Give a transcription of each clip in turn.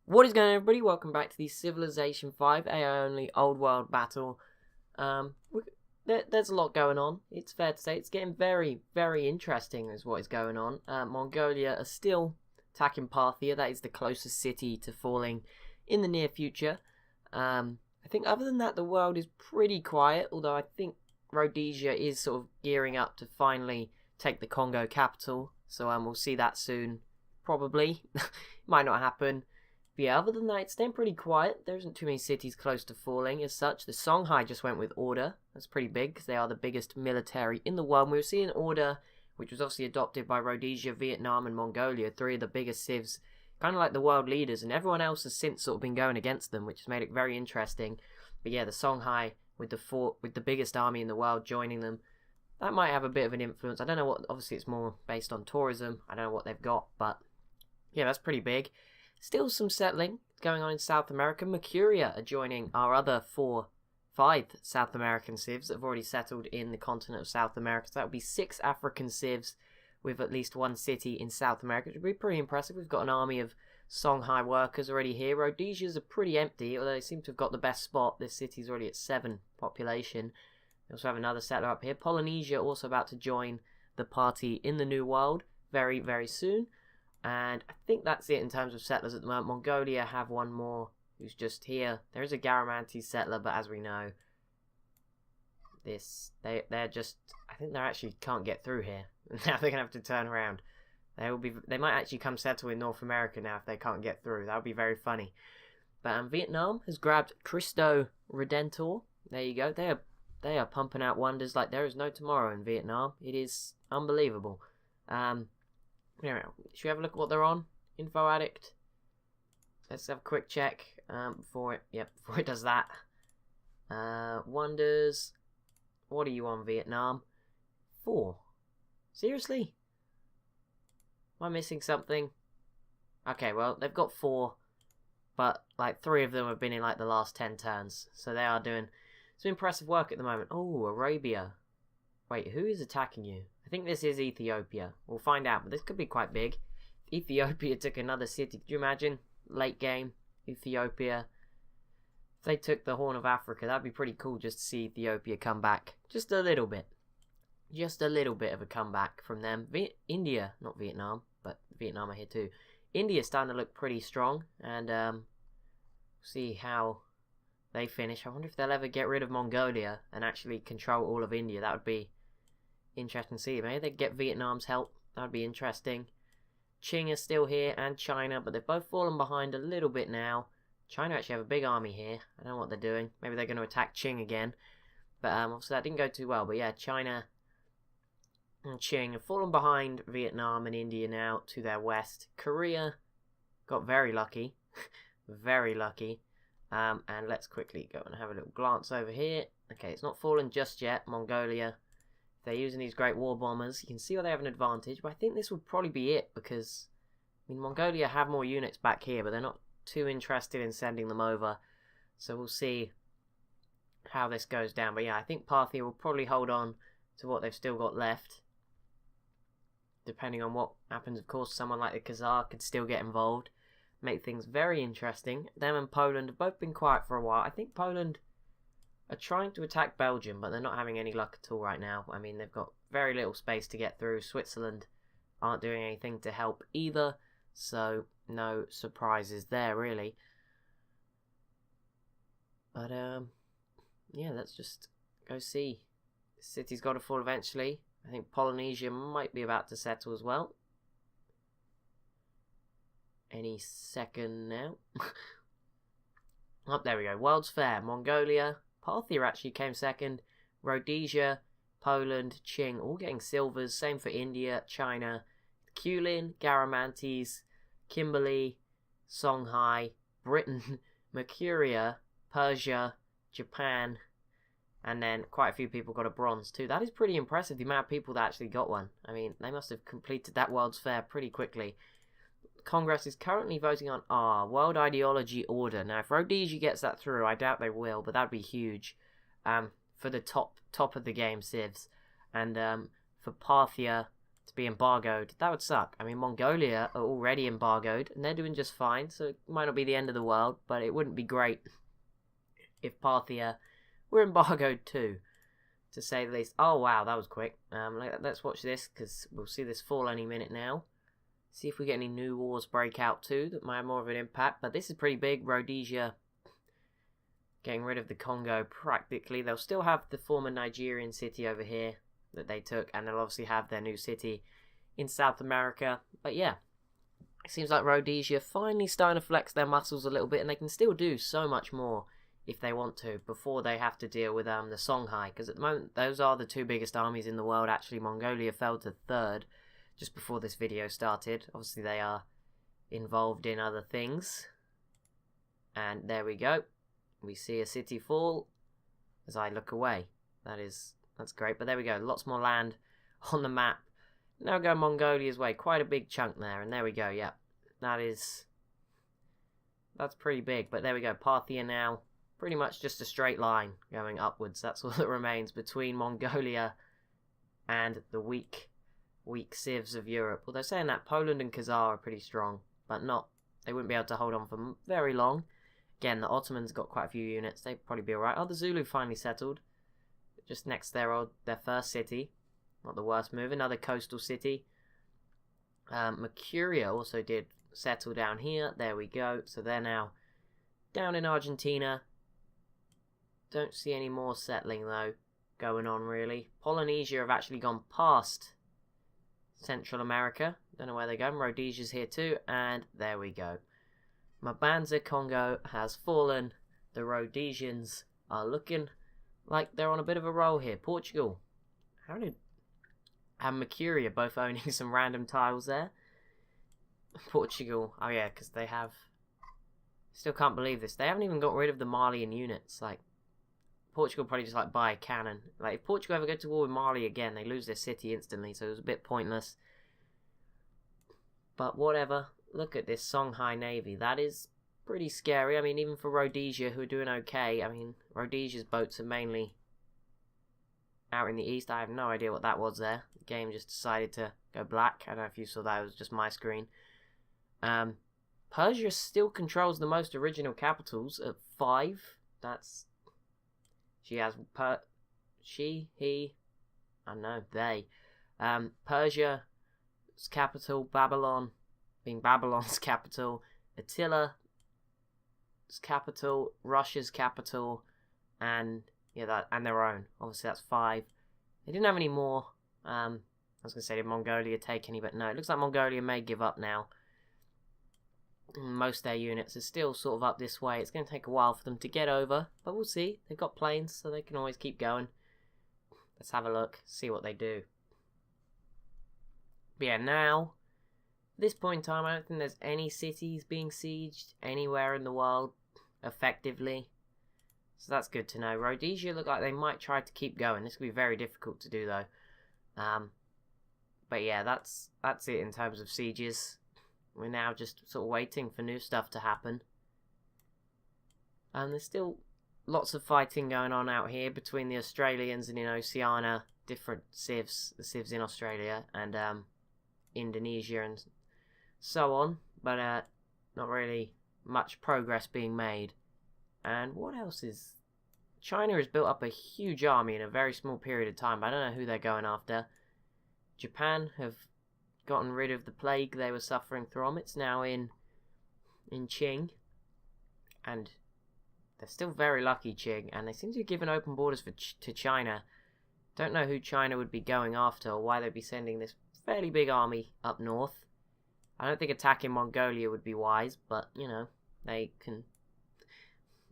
What is going on, everybody? Welcome back to the Civilization 5 AI only old world battle. Um, there's a lot going on. It's fair to say it's getting very, very interesting is what is going on. Mongolia are still attacking Parthia. That is the closest city to falling in the near future. I think other than that, the world is pretty quiet, although I think Rhodesia is sort of gearing up to finally take the Congo capital. So we'll see that soon, probably. Might not happen. But yeah, other than that, it's staying pretty quiet. There isn't too many cities close to falling as such. The Songhai just went with order. That's pretty big because they are the biggest military in the world. And we were seeing order, which was obviously adopted by Rhodesia, Vietnam, and Mongolia, three of the biggest civs, kind of like the world leaders. And everyone else has since sort of been going against them, which has made it very interesting. But yeah, the Songhai with the biggest army in the world joining them, that might have a bit of an influence. I don't know what. Obviously, it's more based on tourism. I don't know what they've got, but yeah, that's pretty big. Still some settling going on in South America. Mercuria are joining our other five South American civs that have already settled in the continent of South America. So that would be 6 African civs with at least one city in South America, which would be pretty impressive. We've got an army of Songhai workers already here. Rhodesia's are pretty empty, although they seem to have got the best spot. This city's already at 7 population. We also have another settler up here. Polynesia also about to join the party in the New World very, very soon. And I think that's it in terms of settlers at the moment. Mongolia have one more who's just here. There is a Garamantes settler, but as we know, they're just, I think they actually can't get through here. Now they're gonna have to turn around. They might actually come settle in North America now if they can't get through. That would be very funny. But Vietnam has grabbed Cristo Redentor. There you go. They are pumping out wonders like there is no tomorrow in Vietnam. It is unbelievable. Should we have a look at what they're on? Info Addict. Let's have a quick check before it does that. Wonders. What are you on, Vietnam? 4. Seriously? Am I missing something? Okay, well, they've got 4, but like 3 of them have been in like the last 10 turns, so they are doing some impressive work at the moment. Oh, Arabia. Wait, who is attacking you? I think this is Ethiopia. We'll find out, but this could be quite big. If Ethiopia took another city, could you imagine? Late game, Ethiopia. If they took the Horn of Africa, that'd be pretty cool just to see Ethiopia come back. Just a little bit. Just a little bit of a comeback from them. India, not Vietnam, but Vietnam are here too. India's starting to look pretty strong, and see how they finish. I wonder if they'll ever get rid of Mongolia and actually control all of India. That would be interesting to see. Maybe they'd get Vietnam's help. That would be interesting. Qing is still here, and China, but they've both fallen behind a little bit now. China actually have a big army here. I don't know what they're doing. Maybe they're going to attack Qing again. But obviously that didn't go too well. But yeah, China and Qing have fallen behind Vietnam and India now to their west. Korea got very lucky. Very lucky. And let's quickly go and have a little glance over here. Okay, it's not fallen just yet. Mongolia. They're using these great war bombers. You can see where they have an advantage, but I think this would probably be it because, I mean, Mongolia have more units back here, but they're not too interested in sending them over. So we'll see how this goes down. But yeah, I think Parthia will probably hold on to what they've still got left. Depending on what happens, of course, someone like the Khazar could still get involved. Make things very interesting. Them and Poland have both been quiet for a while. I think Poland are trying to attack Belgium, but they're not having any luck at all right now. I mean, they've got very little space to get through. Switzerland aren't doing anything to help either, so no surprises there, really. But, yeah, let's just go see. The city's got to fall eventually. I think Polynesia might be about to settle as well. Any second now. There we go. World's Fair. Mongolia. Parthia actually came second. Rhodesia, Poland, Qing, all getting silvers. Same for India, China, Kulin, Garamantes, Kimberley, Songhai, Britain, Mercuria, Persia, Japan, and then quite a few people got a bronze too. That is pretty impressive, the amount of people that actually got one. I mean, they must have completed that World's Fair pretty quickly. Congress is currently voting on World Ideology Order. Now, if Rhodesia gets that through, I doubt they will, but that'd be huge for the top of the game civs. And for Parthia, to be embargoed. That would suck. I mean, Mongolia are already embargoed, and they're doing just fine, so it might not be the end of the world, but it wouldn't be great if Parthia were embargoed too, to say the least. Oh, wow, that was quick. Let's watch this, because we'll see this fall any minute now. See if we get any new wars break out too that might have more of an impact, but this is pretty big. Rhodesia getting rid of the Congo practically. They'll still have the former Nigerian city over here that they took, and they'll obviously have their new city in South America. But yeah, it seems like Rhodesia finally starting to flex their muscles a little bit, and they can still do so much more if they want to before they have to deal with the Songhai, because at the moment those are the two biggest armies in the world. Actually, Mongolia fell to third just before this video started. Obviously they are involved in other things, and there we go. We see a city fall as I look away. That's great, but there we go. Lots more land on the map. Now go Mongolia's way. Quite a big chunk there, and there we go. Yeah, that's pretty big, but there we go. Parthia now, pretty much just a straight line going upwards. That's all that remains between Mongolia and the weak civs of Europe. Although saying that, Poland and Khazar are pretty strong, but they wouldn't be able to hold on for very long. Again, the Ottomans got quite a few units. They'd probably be alright. Oh, the Zulu finally settled. Just next to their first city. Not the worst move. Another coastal city. Mercuria also did settle down here. There we go. So they're now down in Argentina. Don't see any more settling, though, going on, really. Polynesia have actually gone past Central America. Don't know where they're going. Rhodesia's here, too. And there we go. Mabanza Congo has fallen. The Rhodesians are looking like they're on a bit of a roll here. Portugal. And Mercuria both owning some random tiles there. Portugal. Oh yeah, because they have... Still can't believe this. They haven't even got rid of the Malian units. Like, Portugal probably just buy a cannon. Like, if Portugal ever go to war with Mali again, they lose their city instantly, so it was a bit pointless. But whatever. Look at this Songhai Navy. That is pretty scary. I mean, even for Rhodesia, who are doing okay. I mean, Rhodesia's boats are mainly out in the east. I have no idea what that was there. The game just decided to go black. I don't know if you saw that. It was just my screen. Persia still controls the most original capitals at 5. That's... She has... He... I don't know. They. Persia's capital, Babylon, being Babylon's capital, Attila's capital, Russia's capital, and and their own. Obviously, that's 5. They didn't have any more. I was going to say, did Mongolia take any? But no, it looks like Mongolia may give up now. Most of their units are still sort of up this way. It's going to take a while for them to get over, but we'll see. They've got planes, so they can always keep going. Let's have a look, see what they do. But yeah, now, at this point in time, I don't think there's any cities being sieged anywhere in the world effectively. So that's good to know. Rhodesia look like they might try to keep going. This could be very difficult to do, though. But yeah, that's it in terms of sieges. We're now just sort of waiting for new stuff to happen. And there's still lots of fighting going on out here between the Australians and in Oceania, different civs, the civs in Australia and Indonesia and so on. But not really much progress being made. And what else is... China has built up a huge army in a very small period of time. I don't know who they're going after. Japan have gotten rid of the plague they were suffering from. It's now in Qing. And they're still very lucky, Qing. And they seem to be given open borders to China. Don't know who China would be going after or why they'd be sending this fairly big army up north. I don't think attacking Mongolia would be wise, but, you know, they can...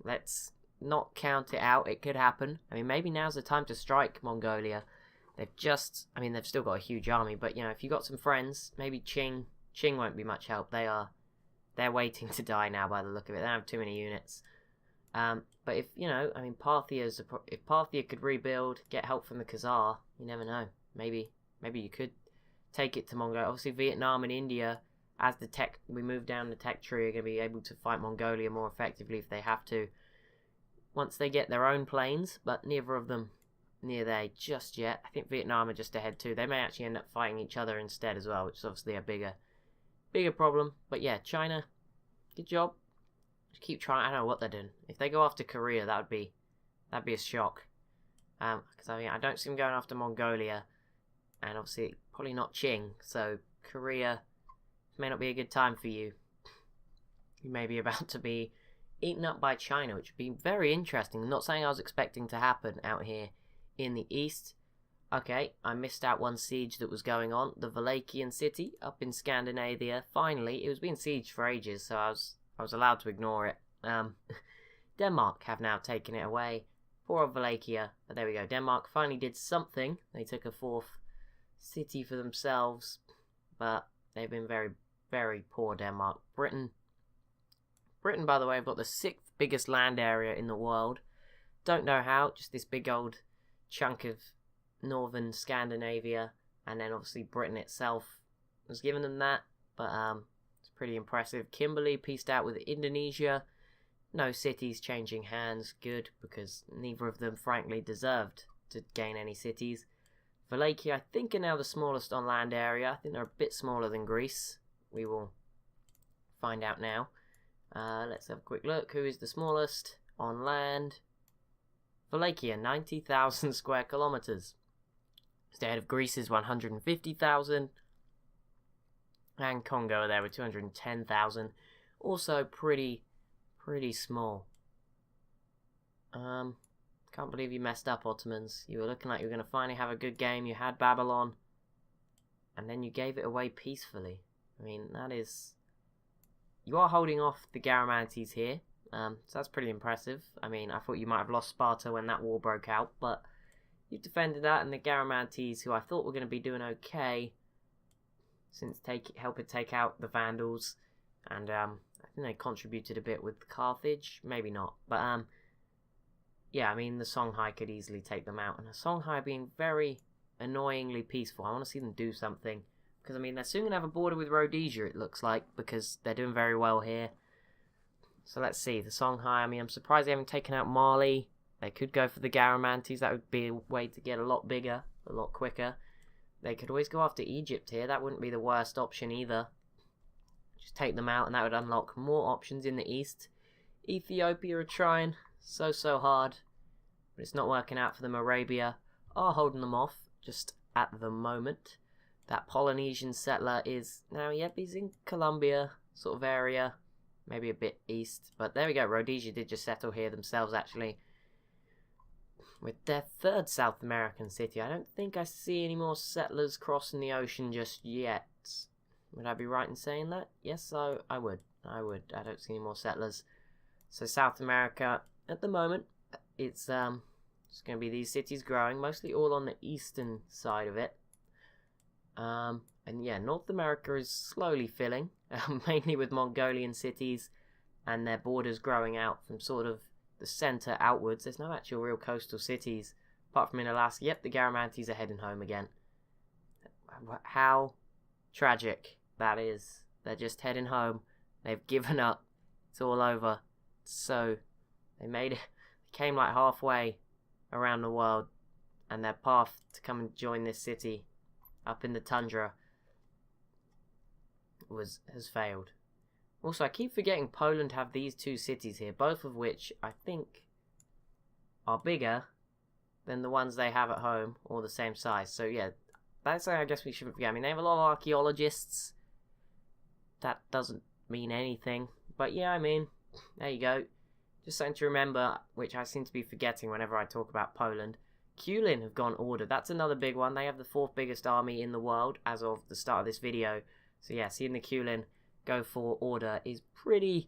Let's not count it out. It could happen. I mean, maybe now's the time to strike Mongolia. They've just... I mean, they've still got a huge army, but, you know, if you've got some friends, maybe Qing won't be much help. They're waiting to die now by the look of it. They don't have too many units. But if, you know, I mean, if Parthia could rebuild, get help from the Khazar, you never know. Maybe you could take it to Mongolia. Obviously, Vietnam and India, as we move down the tech tree, are going to be able to fight Mongolia more effectively if they have to, once they get their own planes, but neither of them near there just yet. I think Vietnam are just ahead too. They may actually end up fighting each other instead as well, which is obviously a bigger problem. But yeah, China, good job. Just keep trying. I don't know what they're doing. If they go after Korea, that'd be a shock. Because I mean, I don't see them going after Mongolia, and obviously probably not Qing. So Korea may not be a good time for you. You may be about to be eaten up by China, which would be very interesting. Not something I was expecting to happen out here in the east. Okay, I missed out one siege that was going on. The Wallachian city up in Scandinavia. Finally, it was being sieged for ages, so I was allowed to ignore it. Denmark have now taken it away. Poor old Wallachia. But there we go. Denmark finally did something. They took a fourth city for themselves, but they've been very, very poor, Denmark. Britain, by the way, have got the 6th biggest land area in the world. Don't know how, just this big old chunk of northern Scandinavia, and then obviously Britain itself was giving them that, but it's pretty impressive. Kimberley pieced out with Indonesia. No cities changing hands, good, because neither of them frankly deserved to gain any cities. Wallachia, I think, are now the smallest on land area. I think they're a bit smaller than Greece. We will find out now. Let's have a quick look. Who is the smallest on land? Wallachia, 90,000 square kilometers. Instead of Greece's 150,000. And Congo there with 210,000. Also pretty small. Can't believe you messed up, Ottomans. You were looking like you were going to finally have a good game. You had Babylon. And then you gave it away peacefully. I mean, that is... You are holding off the Garamantes here. So that's pretty impressive. I mean, I thought you might have lost Sparta when that war broke out. But you've defended that. And the Garamantes, who I thought were going to be doing okay, since helping take out the Vandals. And I think they contributed a bit with Carthage. Maybe not. But yeah, I mean, the Songhai could easily take them out. And the Songhai being very annoyingly peaceful. I want to see them do something. Because, I mean, they're soon going to have a border with Rhodesia, it looks like. Because they're doing very well here. So let's see. The Songhai, I mean, I'm surprised they haven't taken out Mali. They could go for the Garamantes. That would be a way to get a lot bigger. A lot quicker. They could always go after Egypt here. That wouldn't be the worst option either. Just take them out and that would unlock more options in the east. Ethiopia are trying so hard. But it's not working out for them. Arabia are holding them off just at the moment. That Polynesian settler is now, yep, he's in Colombia sort of area. Maybe a bit east. But there we go. Rhodesia did just settle here themselves actually. With their 3rd South American city. I don't think I see any more settlers crossing the ocean just yet. Would I be right in saying that? Yes, I would. I don't see any more settlers. So South America, at the moment, it's going to be these cities growing, mostly all on the eastern side of it. And yeah, North America is slowly filling, mainly with Mongolian cities, and their borders growing out from sort of the centre outwards. There's no actual real coastal cities, apart from in Alaska. Yep, the Garamantes are heading home again. How tragic that is. They're just heading home. They've given up. It's all over. So, they made it. They came like halfway around the world, and their path to come and join this city up in the tundra has failed. Also, I keep forgetting Poland have these 2 cities here, both of which I think are bigger than the ones they have at home, or the same size. So yeah, that's something I guess we shouldn't forget. I mean, they have a lot of archaeologists. That doesn't mean anything. But yeah, I mean, there you go. Just something to remember, which I seem to be forgetting whenever I talk about Poland. Kulin have gone order. That's another big one. They have the 4th biggest army in the world as of the start of this video. So yeah, seeing the Kulin go for order is pretty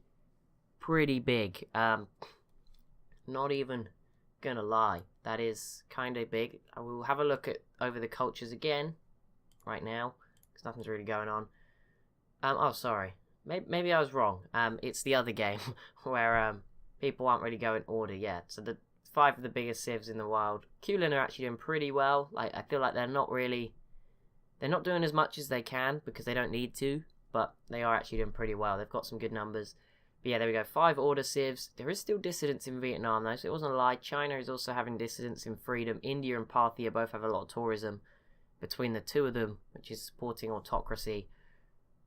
big. Not even gonna lie, that is kind of big. I will have a look at over the cultures again right now because nothing's really going on. Oh, sorry, maybe I was wrong. It's the other game where people aren't really going order yet. So the 5 of the biggest civs in the world, Kulin are actually doing pretty well. Like, I feel like they're not doing as much as they can because they don't need to. But they are actually doing pretty well. They've got some good numbers. But yeah, there we go. 5 order civs. There is still dissidence in Vietnam, though, so it wasn't a lie. China is also having dissidence in freedom. India and Parthia both have a lot of tourism between the two of them, which is supporting autocracy.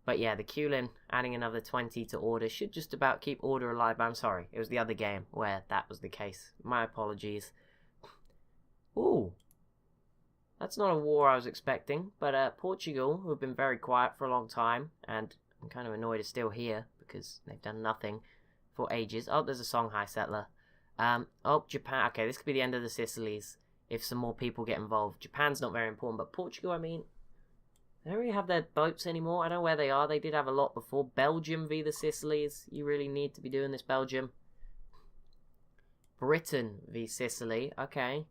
But yeah, the Kulin adding another 20 to order should just about keep order alive. But I'm sorry, it was the other game where that was the case. My apologies. Ooh. That's not a war I was expecting. But Portugal, who have been very quiet for a long time, and I'm kind of annoyed it's still here because they've done nothing for ages. Oh, there's a Songhai settler. Oh, Japan. Okay, this could be the end of the Sicilies if some more people get involved. Japan's not very important, but Portugal, I mean, they don't really have their boats anymore. I don't know where they are. They did have a lot before. Belgium v the Sicilies. You really need to be doing this, Belgium. Britain v Sicily. Okay.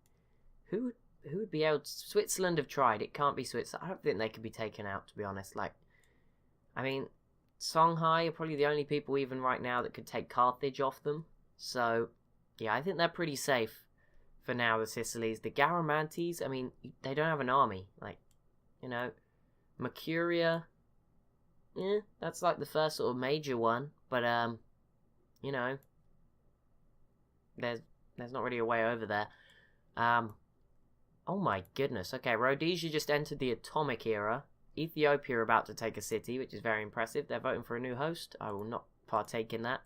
Who would be able to... Switzerland have tried. It can't be Switzerland. I don't think they could be taken out, to be honest. Like, I mean, Songhai are probably the only people even right now that could take Carthage off them. So, yeah, I think they're pretty safe for now, the Sicilies. The Garamantes, I mean, they don't have an army. Like, you know, Mercuria, yeah, that's like the first sort of major one. But, you know, there's not really a way over there. Oh my goodness. Okay, Rhodesia just entered the atomic era. Ethiopia are about to take a city, which is very impressive. They're voting for a new host. I will not partake in that.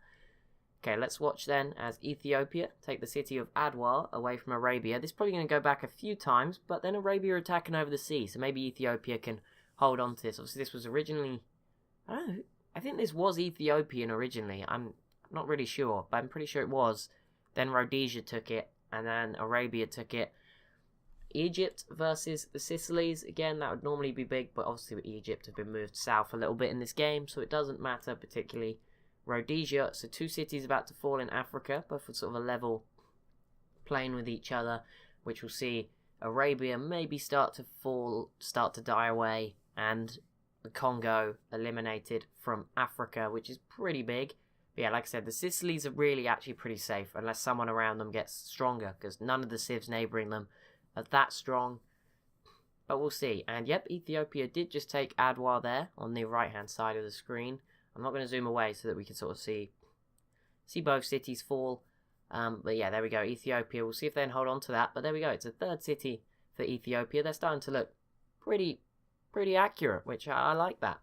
Okay, let's watch then as Ethiopia take the city of Adwa away from Arabia. This is probably going to go back a few times, but then Arabia are attacking over the sea, so maybe Ethiopia can hold on to this. Obviously, this was originally... I don't know. I think this was Ethiopian originally. I'm not really sure, but I'm pretty sure it was. Then Rhodesia took it, and then Arabia took it. Egypt versus the Sicilies. Again, that would normally be big, but obviously Egypt have been moved south a little bit in this game, so it doesn't matter particularly. Rhodesia, so 2 cities about to fall in Africa, both with sort of a level plane with each other, which will see Arabia maybe start to fall, start to die away, and the Congo eliminated from Africa, which is pretty big. But yeah, like I said, the Sicilies are really actually pretty safe, unless someone around them gets stronger, because none of the civs neighbouring them are that strong. But we'll see. And yep, Ethiopia did just take Adwa there on the right hand side of the screen. I'm not going to zoom away so that we can sort of see both cities fall. But yeah, there we go. Ethiopia. We'll see if they can hold on to that. But there we go. It's a 3rd city for Ethiopia. They're starting to look pretty accurate, which I like that.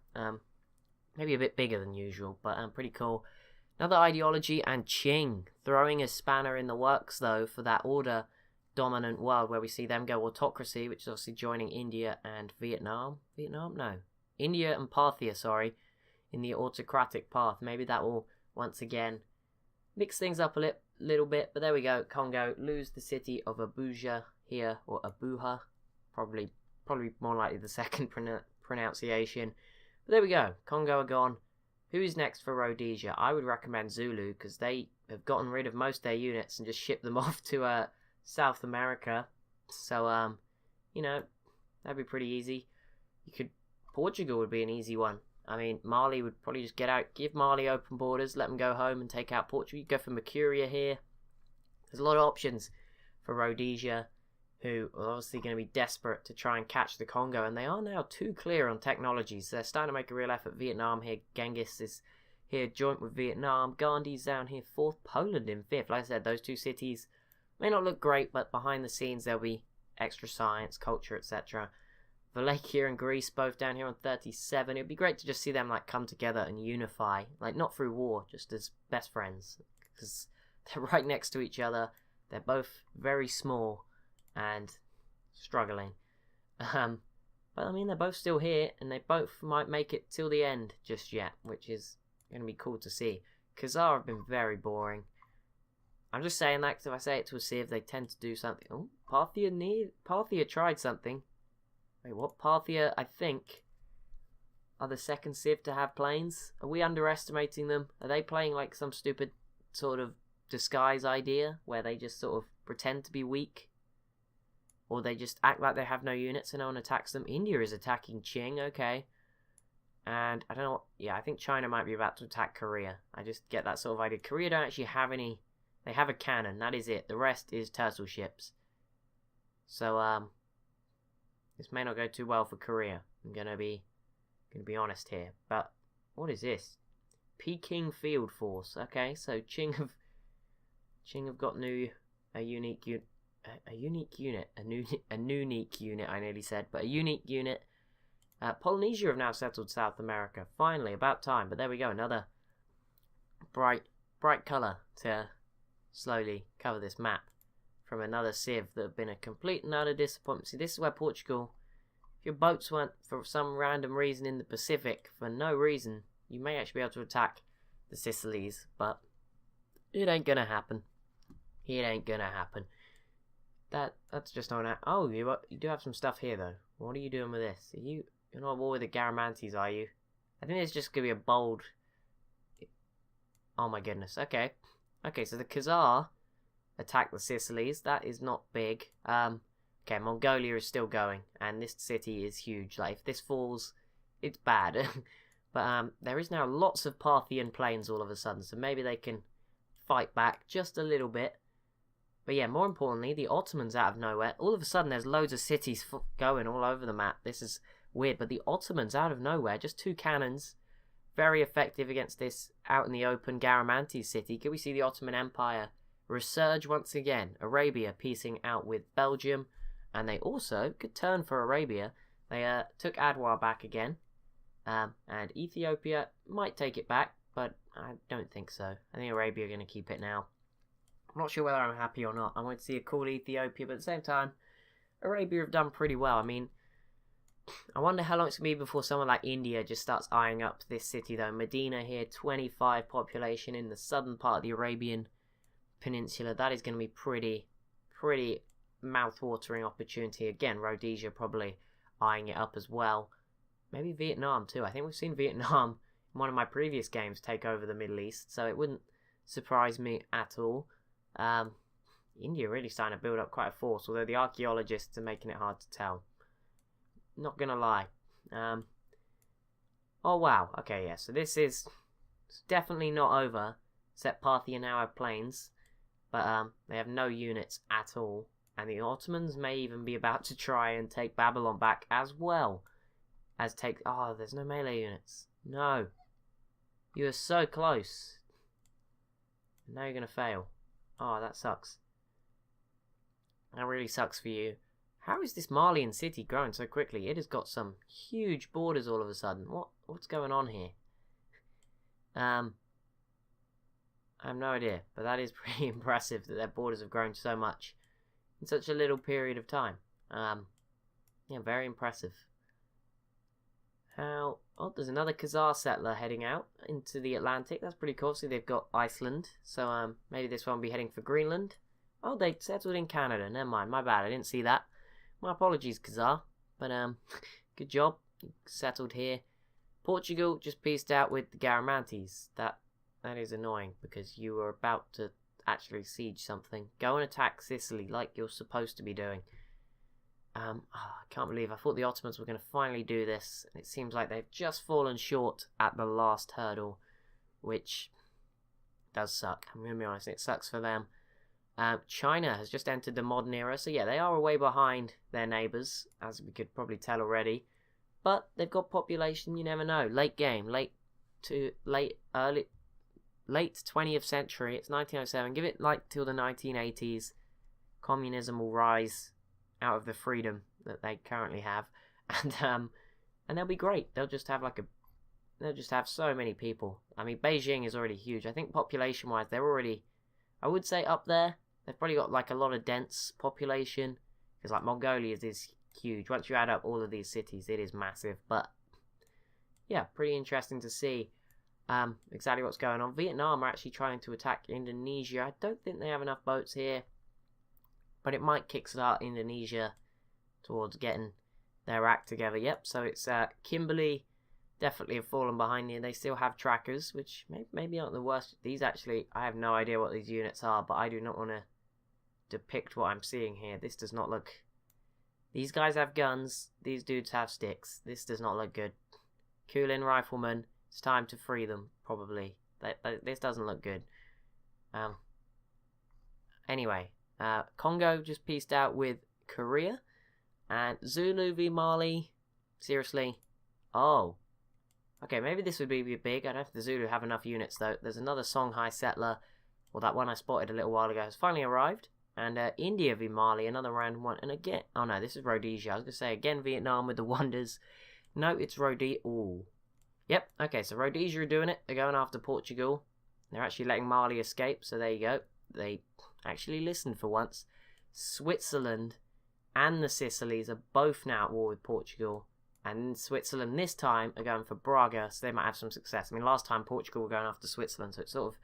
Maybe a bit bigger than usual, but pretty cool. Another ideology, and Qing throwing a spanner in the works though for that order dominant world where we see them go autocracy, which is obviously joining India and Vietnam. India and Parthia, sorry, in the autocratic path. Maybe that will once again mix things up a little bit, but there we go. Congo lose the city of Abuja here, or Abuja, probably more likely the second pronunciation. But there we go. Congo are gone. Who's next for Rhodesia? I would recommend Zulu, because they have gotten rid of most of their units and just shipped them off to South America. So, you know, that'd be pretty easy. Portugal would be an easy one. I mean, Mali would probably just get out, give Mali open borders, let them go home and take out Portugal. You go for Mercuria here. There's a lot of options for Rhodesia, who are obviously going to be desperate to try and catch the Congo, and they are now 2 clear on technologies. So they're starting to make a real effort. Vietnam here, Genghis is here joint with Vietnam. Gandhi's down here 4th, Poland in 5th. Like I said, those 2 cities may not look great, but behind the scenes there'll be extra science, culture, etc. Wallachia and Greece both down here on 37. It'd be great to just see them like come together and unify, like not through war, just as best friends, because they're right next to each other. They're both very small and struggling. But I mean, they're both still here, and they both might make it till the end just yet, which is going to be cool to see. Khazar have been very boring. I'm just saying that because if I say it to a civ, they tend to do something. Oh, Parthia tried something. Wait, what? Parthia, I think, are the second civ to have planes. Are we underestimating them? Are they playing like some stupid sort of disguise idea where they just sort of pretend to be weak? Or they just act like they have no units and no one attacks them? India is attacking Qing, okay. And I don't know, I think China might be about to attack Korea. I just get that sort of idea. Korea don't actually have any. They have a cannon, that is it. The rest is turtle ships. So, this may not go too well for Korea. I'm gonna be honest here. But what is this? Peking Field Force. Okay, so Qing have got a unique unit. I nearly said, but a unique unit. Polynesia have now settled South America. Finally, about time. But there we go, another bright colour to slowly cover this map from another civ that have been a complete and utter disappointment. See, this is where Portugal, if your boats went for some random reason in the Pacific, for no reason, you may actually be able to attack the Sicilies, but it ain't gonna happen. It ain't gonna happen. That's just not that. Oh, you do have some stuff here though. What are you doing with this? You're not at war with the Garamantes, are you? I think it's just gonna be a bold. Oh my goodness. Okay, so the Khazar attack the Sicilies. That is not big. Okay, Mongolia is still going, and this city is huge. Like, if this falls, it's bad. But there is now lots of Parthian plains all of a sudden, so maybe they can fight back just a little bit. But yeah, more importantly, the Ottomans out of nowhere. All of a sudden, there's loads of cities going all over the map. This is weird, but the Ottomans out of nowhere, just 2 cannons, very effective against this out in the open Garamantes city. Can we see the Ottoman Empire resurge once again? Arabia piecing out with Belgium, and they also, good turn for Arabia, they took Adwa back again, and Ethiopia might take it back, but I don't think so. I think Arabia are going to keep it now. I'm not sure whether I'm happy or not. I want to see a cool Ethiopia, but at the same time, Arabia have done pretty well. I mean, I wonder how long it's going to be before someone like India just starts eyeing up this city, though. Medina here, 25 population in the southern part of the Arabian Peninsula. That is going to be pretty mouth-watering opportunity. Again, Rhodesia probably eyeing it up as well. Maybe Vietnam too. I think we've seen Vietnam in one of my previous games take over the Middle East, so it wouldn't surprise me at all. India really starting to build up quite a force, although the archaeologists are making it hard to tell. Not gonna lie. Oh wow, okay, yeah, so this is definitely not over, except Parthia now have planes, but they have no units at all, and the Ottomans may even be about to try and take Babylon back as well as take. Oh, there's no melee units. No, you are so close. Now you're gonna fail. Oh, that sucks. That really sucks for you. How is this Malian city growing so quickly? It has got some huge borders all of a sudden. What's going on here? I have no idea, but that is pretty impressive that their borders have grown so much in such a little period of time. Yeah, very impressive. Oh, there's another Khazar settler heading out into the Atlantic. That's pretty cool. See, they've got Iceland, so maybe this one will be heading for Greenland. Oh, they settled in Canada. Never mind, my bad. I didn't see that. My apologies, Khazar. But good job. Settled here. Portugal just pieced out with the Garamantes. That is annoying because you were about to actually siege something. Go and attack Sicily like you're supposed to be doing. I can't believe I thought the Ottomans were going to finally do this. It seems like they've just fallen short at the last hurdle, which does suck. I'm going to be honest, it sucks for them. China has just entered the modern era, so yeah, they are way behind their neighbours, as we could probably tell already. But they've got population, you never know. Late game, late 20th century. It's 1907. Give it like till the 1980s. Communism will rise out of the freedom that they currently have, and they'll be great. They'll just have they'll just have so many people. I mean, Beijing is already huge. I think population-wise, they're already, I would say, up there. They've probably got like a lot of dense population, because like Mongolia is huge. Once you add up all of these cities, it is massive. But yeah, pretty interesting to see exactly what's going on. Vietnam are actually trying to attack Indonesia. I don't think they have enough boats here, but it might kickstart Indonesia towards getting their act together. Yep, so it's Kimberley definitely have fallen behind here. They still have trackers, which maybe aren't the worst. These actually, I have no idea what these units are, but I do not want to depict what I'm seeing here. This does not look... These guys have guns. These dudes have sticks. This does not look good. Kulin riflemen. It's time to free them, probably. This doesn't look good. Anyway, Congo just pieced out with Korea. And Zulu v Mali. Seriously? Oh. Okay, maybe this would be big. I don't know if the Zulu have enough units, though. There's another Songhai settler. Well, that one I spotted a little while ago has finally arrived. And India v Mali, another random one. And again, oh no, this is Rhodesia. I was going to say, again, Vietnam with the wonders. No, it's Rhodesia. Ooh. Yep, okay, so Rhodesia are doing it. They're going after Portugal. They're actually letting Mali escape, so there you go. They actually listened for once. Switzerland and the Sicilies are both now at war with Portugal. And Switzerland this time are going for Braga, so they might have some success. I mean, last time Portugal were going after Switzerland, so it's sort of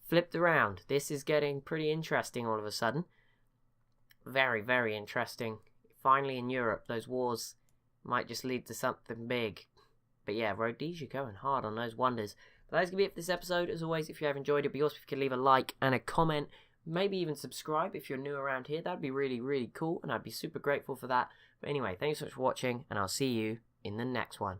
flipped around. This is getting pretty interesting all of a sudden. Very, very interesting. Finally in Europe, those wars might just lead to something big. But yeah, Rhodesia going hard on those wonders. But that's going to be it for this episode. As always, if you have enjoyed it, it'd be awesome if you could leave a like and a comment. Maybe even subscribe if you're new around here. That'd be really, really cool, and I'd be super grateful for that. But anyway, thanks so much for watching, and I'll see you in the next one.